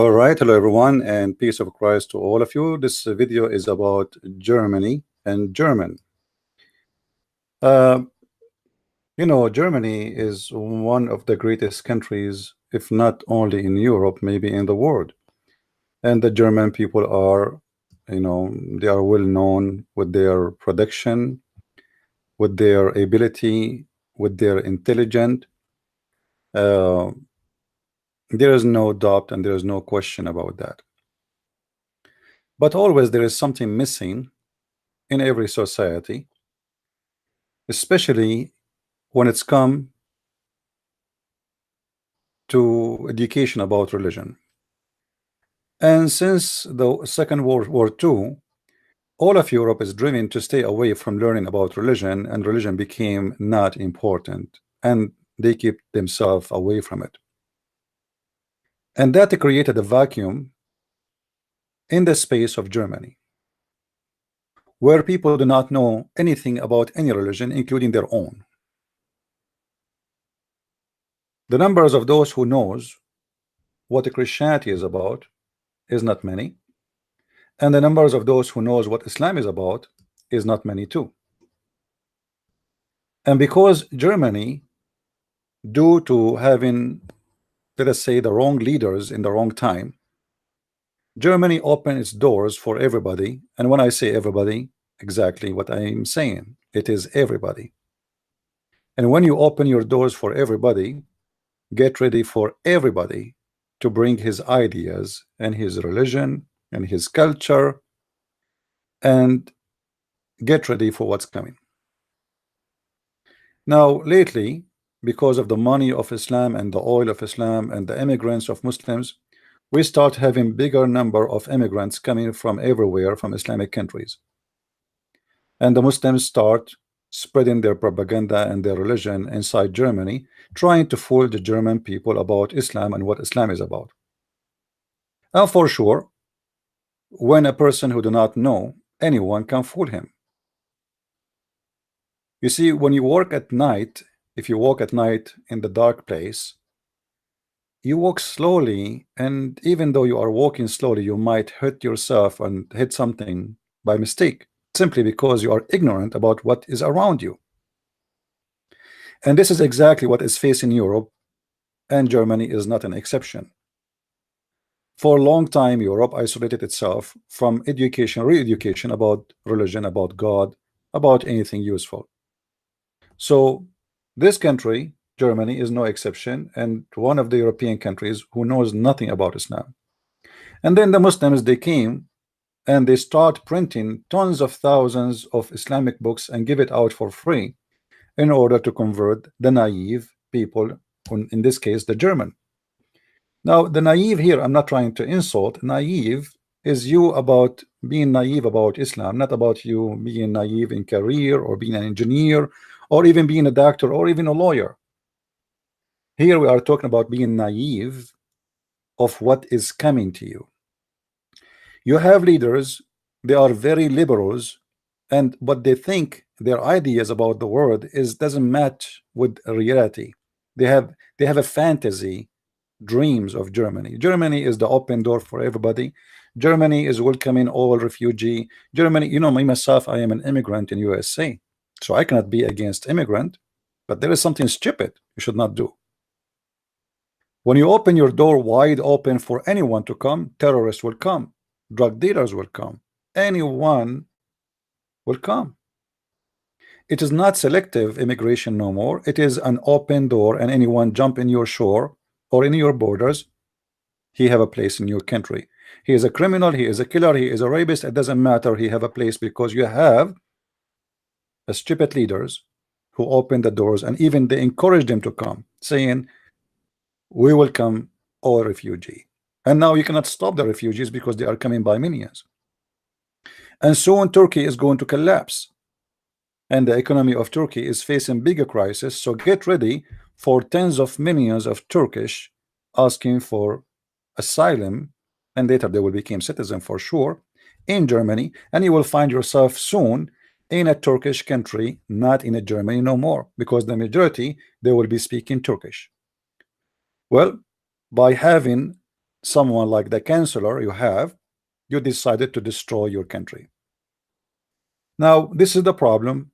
All right, hello everyone, and peace of Christ to all of you. This video is about Germany and German. Uh, Germany is one of the greatest countries, if not only in Europe, maybe in the world. And the German people are, they are well known with their production, with their ability, with their intelligence. Uh, there is no doubt and there is no question about that. But always there is something missing in every society, especially when it's come to education about religion. And since the Second World War II, all of Europe is driven to stay away from learning about religion, and religion became not important, and they keep themselves away from it. And that created a vacuum in the space of Germany, where people do not know anything about any religion, including their own. The numbers of those who knows what Christianity is about is not many, and the numbers of those who knows what Islam is about is not many too. And because Germany, due to having, let us say, the wrong leaders in the wrong time, Germany opened its doors for everybody. And when I say everybody, exactly what I'm saying, it is everybody. And when you open your doors for everybody, get ready for everybody to bring his ideas and his religion and his culture, and get ready for what's coming. Now lately, because of the money of Islam and the oil of Islam and the immigrants of Muslims, we start having bigger number of immigrants coming from everywhere from Islamic countries, and the Muslims start spreading their propaganda and their religion inside Germany, trying to fool the German people about Islam and what Islam is about. And for sure, when a person who do not know, anyone can fool him. You see, when you work at night, if you walk at night in the dark place, you walk slowly, and even though you are walking slowly, you might hurt yourself and hit something by mistake, simply because you are ignorant about what is around you. And this is exactly what is facing Europe, and Germany is not an exception. For a long time, Europe isolated itself from education, re-education about religion, about God, about anything useful. So this country, Germany, is no exception, and one of the European countries who knows nothing about Islam. And then the Muslims, they came and they start printing tons of thousands of Islamic books and give it out for free in order to convert the naive people, in this case the German. Now the naive here, I'm not trying to insult. Naive is you about being naive about Islam, not about you being naive in career or being an engineer or even being a doctor or even a lawyer. Here we are talking about being naive of what is coming to you. You have leaders, they are very liberals, and what they think their ideas about the world is doesn't match with reality. They have a fantasy dreams of Germany. Germany is the open door for everybody. Germany is welcoming all refugee. Germany, you know, me myself, I am an immigrant in USA, so I cannot be against immigrant, but there is something stupid you should not do. When you open your door wide open for anyone to come, terrorists will come, drug dealers will come, anyone will come. It is not selective immigration no more. It is an open door, and anyone jump in your shore or in your borders, he have a place in your country. He is a criminal, he is a killer, he is a rapist, it doesn't matter, he have a place, because you have a stupid leaders who open the doors, and even they encourage them to come, saying we welcome all refugee. And now you cannot stop the refugees because they are coming by millions. And soon Turkey is going to collapse, and the economy of Turkey is facing bigger crisis. So get ready for tens of millions of Turkish asking for asylum, and later they will become citizen for sure in Germany, and you will find yourself soon in a Turkish country, not in a Germany no more, because the majority, they will be speaking Turkish. Well, by having someone like the chancellor you have, you decided to destroy your country. Now, this is the problem.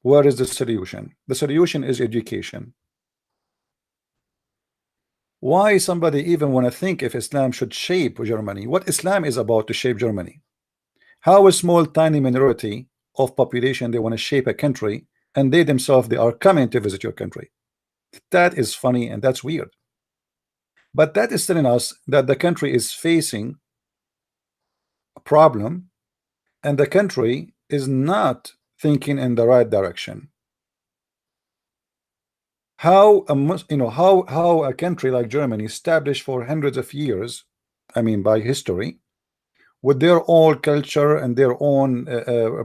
Where is the solution? The solution is education. Why somebody even want to think if Islam should shape Germany? What Islam is about to shape Germany? How a small tiny minority of population they want to shape a country, and they themselves they are coming to visit your country? That is funny and that's weird. But that is telling us that the country is facing a problem, and the country is not thinking in the right direction. How how a country like Germany, established for hundreds of years, I mean by history, with their own culture and their own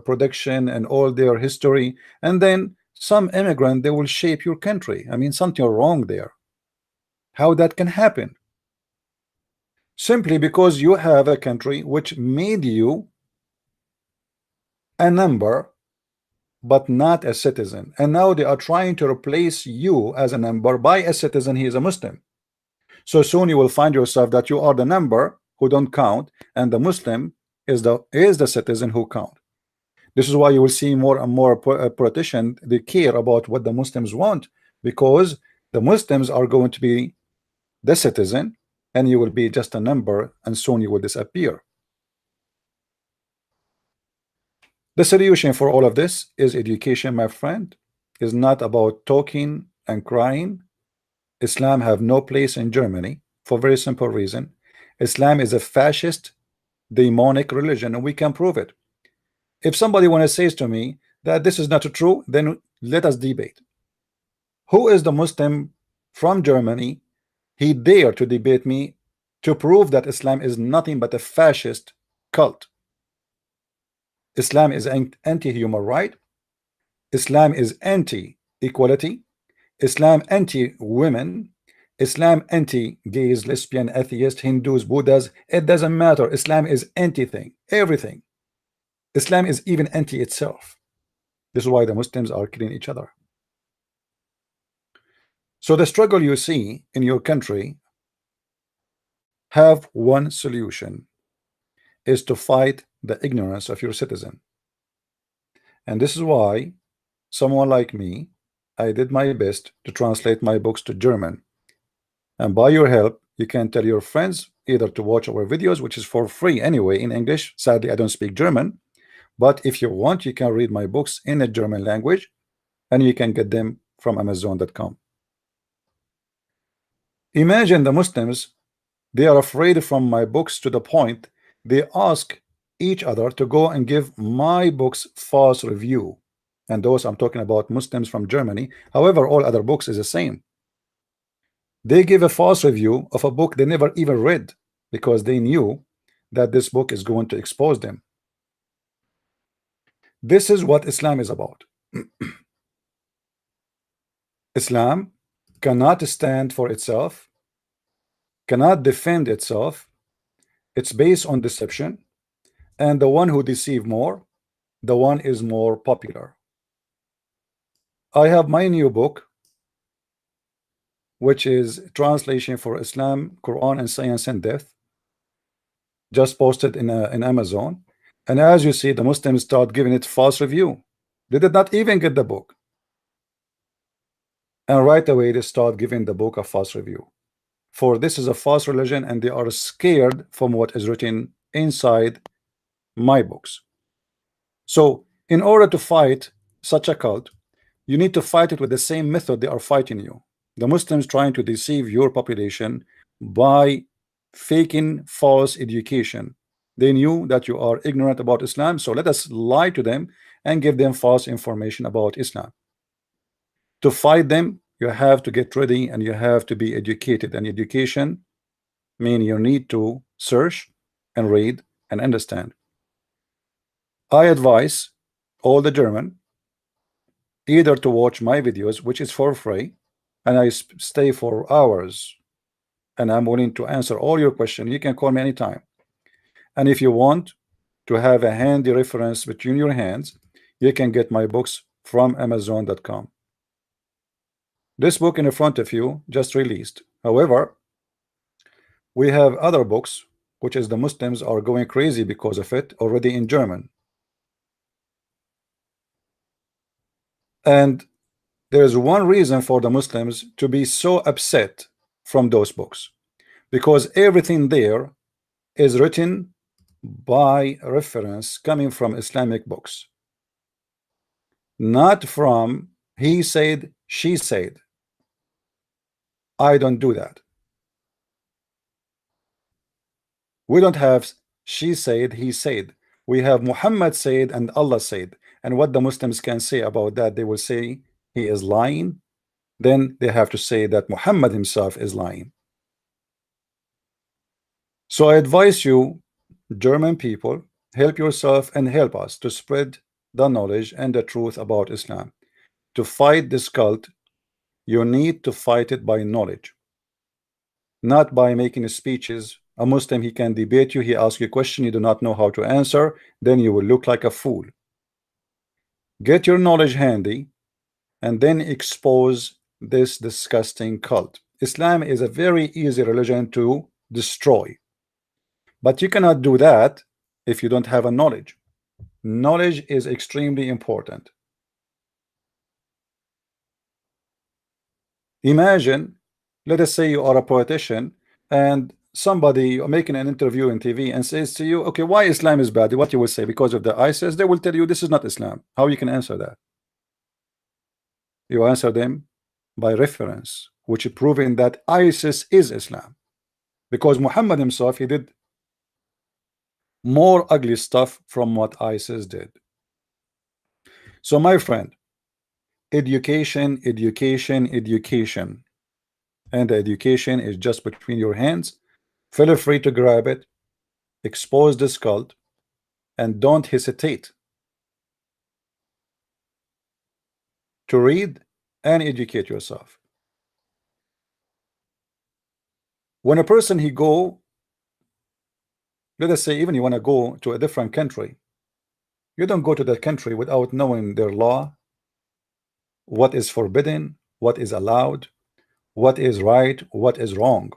production and all their history, and then some immigrant they will shape your country. I mean, something wrong there. How that can happen? Simply because you have a country which made you a number but not a citizen, and now they are trying to replace you as a number by a citizen. He is a Muslim. So soon you will find yourself that you are the number who don't count, and the Muslim is the citizen who count. This is why you will see more and more politicians they care about what the Muslims want, because the Muslims are going to be the citizen and you will be just a number, and soon you will disappear. The solution for all of this is education, my friend. Is not about talking and crying. Islam have no place in Germany for a very simple reason. Islam is a fascist, demonic religion, and we can prove it. If somebody want to say to me that this is not true, then let us debate. Who is the Muslim from Germany? He dare to debate me to prove that Islam is nothing but a fascist cult. Islam is anti-human right. Islam is anti-equality. Islam anti-women. Islam anti-gays, lesbian, atheists, Hindus, Buddhas. It doesn't matter. Islam is anti-thing, everything. Islam is even anti itself. This is why the Muslims are killing each other. So the struggle you see in your country have one solution, is to fight the ignorance of your citizen. And this is why someone like me, I did my best to translate my books to German. And by your help, you can tell your friends either to watch our videos, which is for free anyway in English. Sadly, I don't speak German. But if you want, you can read my books in the German language, and you can get them from Amazon.com. Imagine the Muslims, they are afraid from my books to the point they ask each other to go and give my books false review. And those I'm talking about Muslims from Germany. However, all other books is the same. They give a false review of a book they never even read, because they knew that this book is going to expose them. This is what Islam is about. Islam cannot stand for itself, cannot defend itself. It's based on deception, and the one who deceive more, the one is more popular. I have my new book, which is Translation for Islam, Quran and Science and Death, just posted in Amazon. And as you see, the Muslims start giving it false review. They did not even get the book, and right away they start giving the book a false review. For this is a false religion, and they are scared from what is written inside my books. So in order to fight such a cult, you need to fight it with the same method they are fighting you. The Muslims trying to deceive your population by faking false education. They knew that you are ignorant about Islam, so let us lie to them and give them false information about Islam. To fight them, you have to get ready and you have to be educated. And education means you need to search and read and understand. I advise all the German either to watch my videos, which is for free, and I stay for hours, and I'm willing to answer all your questions. You can call me anytime. And if you want to have a handy reference between your hands, you can get my books from Amazon.com. This book in front of you just released. However, We have other books, which is the Muslims are going crazy because of it already in German. And there's one reason for the Muslims to be so upset from those books, because everything there is written by reference coming from Islamic books, not from he said, she said. I don't do that. We don't have she said, he said. We have Muhammad said and Allah said. And what the Muslims can say about that, they will say he is lying. Then they have to say that Muhammad himself is lying. So I advise you, German people, help yourself and help us to spread the knowledge and the truth about Islam. To fight this cult, you need to fight it by knowledge, not by making speeches. A Muslim, he can debate you, he asks you a question, you do not know how to answer, then you will look like a fool. Get your knowledge handy and then expose this disgusting cult. Islam is a very easy religion to destroy, but you cannot do that if you don't have a knowledge. Knowledge is extremely important. Imagine, let us say you are a politician and somebody making an interview in TV and says to you, okay, why Islam is bad? What you will say? Because of the ISIS? They will tell you this is not Islam. How you can answer that? You answer them by reference, which is proving that ISIS is Islam, because Muhammad himself, he did more ugly stuff from what ISIS did. So my friend, education, education, education, and the education is just between your hands. Feel free to grab it, expose this cult, and don't hesitate to read and educate yourself. When a person he go, let us say even you want to go to a different country, you don't go to that country without knowing their law, what is forbidden, what is allowed, what is right, what is wrong.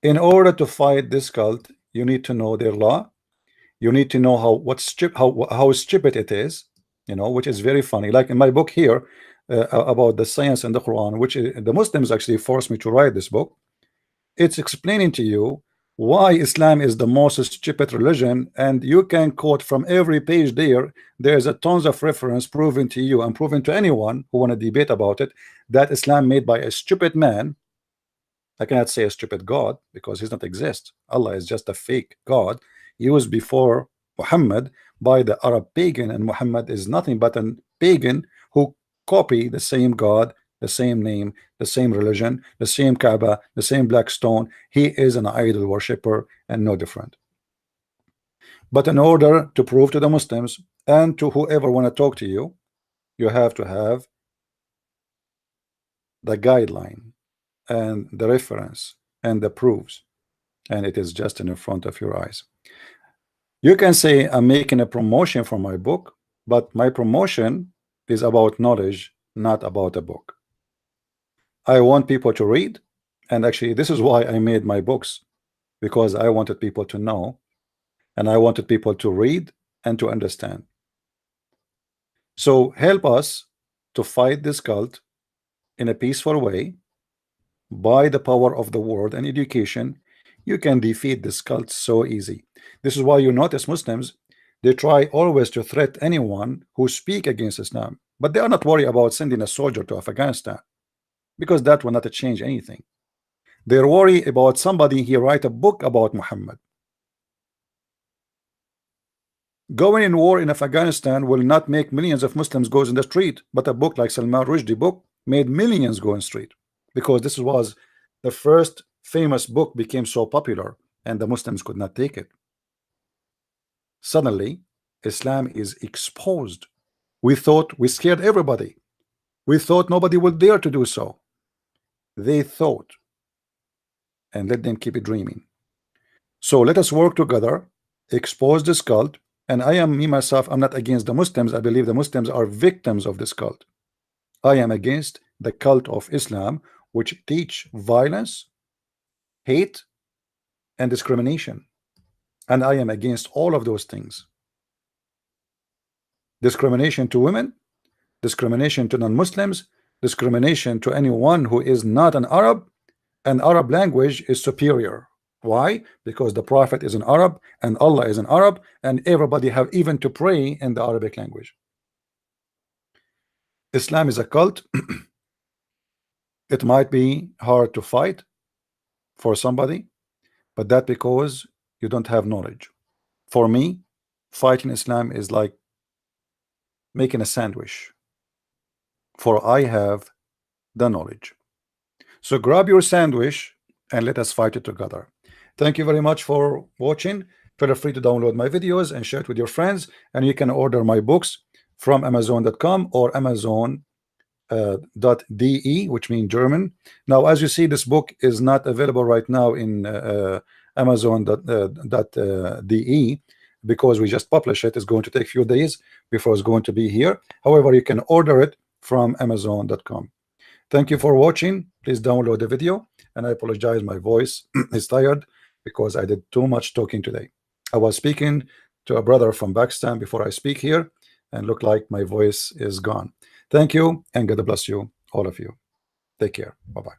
In order to fight this cult, you need to know their law. You need to know how stupid it is, you know, which is very funny. Like in my book here about the science and the Quran, which the Muslims actually forced me to write this book. It's explaining to you why Islam is the most stupid religion, and you can quote from every page there. There's a tons of reference proving to you and proving to anyone who want to debate about it that Islam made by a stupid man. I cannot say a stupid God because he does not exist. Allah is just a fake God used before Muhammad by the Arab pagan, and Muhammad is nothing but a pagan who copy the same God, the same name, the same religion, the same Kaaba, the same black stone. He is an idol worshipper and no different. But in order to prove to the Muslims and to whoever want to talk to you, you have to have the guideline and the reference and the proofs, and it is just in front of your eyes. You can say I'm making a promotion for my book, but my promotion is about knowledge, not about a book. I want people to read, and actually this is why I made my books, because I wanted people to know, and I wanted people to read and to understand. So help us to fight this cult in a peaceful way. By the power of the word and education, you can defeat this cult so easy. This is why you notice Muslims, they try always to threat anyone who speak against Islam, but they are not worried about sending a soldier to Afghanistan, because that will not change anything. They're worried about somebody here write a book about Muhammad. Going in war in Afghanistan will not make millions of Muslims go in the street, but a book like Salman Rushdie book made millions go in street, because this was the first famous book became so popular and the Muslims could not take it. Suddenly Islam is exposed. We thought we scared everybody. We thought nobody would dare to do so. They thought, and let them keep it dreaming. So let us work together, expose this cult. And I am me myself, I'm not against the Muslims. I believe the Muslims are victims of this cult. I am against the cult of Islam, which teach violence, hate, and discrimination. And I am against all of those things. Discrimination to women, discrimination to non-Muslims, discrimination to anyone who is not an Arab, and Arab language is superior. Why? Because the Prophet is an Arab and Allah is an Arab, and everybody have even to pray in the Arabic language. Islam is a cult. It might be hard to fight for somebody, but that because you don't have knowledge. For me, fighting Islam is like making a sandwich, for I have the knowledge. So grab your sandwich and let us fight it together. Thank you very much for watching. Feel free to download my videos and share it with your friends, and you can order my books from Amazon.com or Amazon .de, which means German. Now, as you see, this book is not available right now in Amazon.de because we just published it. It's going to take a few days before it's going to be here. However, you can order it from Amazon.com. Thank you for watching. Please download the video, and I apologize, my voice is tired because I did too much talking today. I was speaking to a brother from Pakistan before I speak here, and look like my voice is gone. Thank you, and God bless you, all of you. Take care. Bye-bye.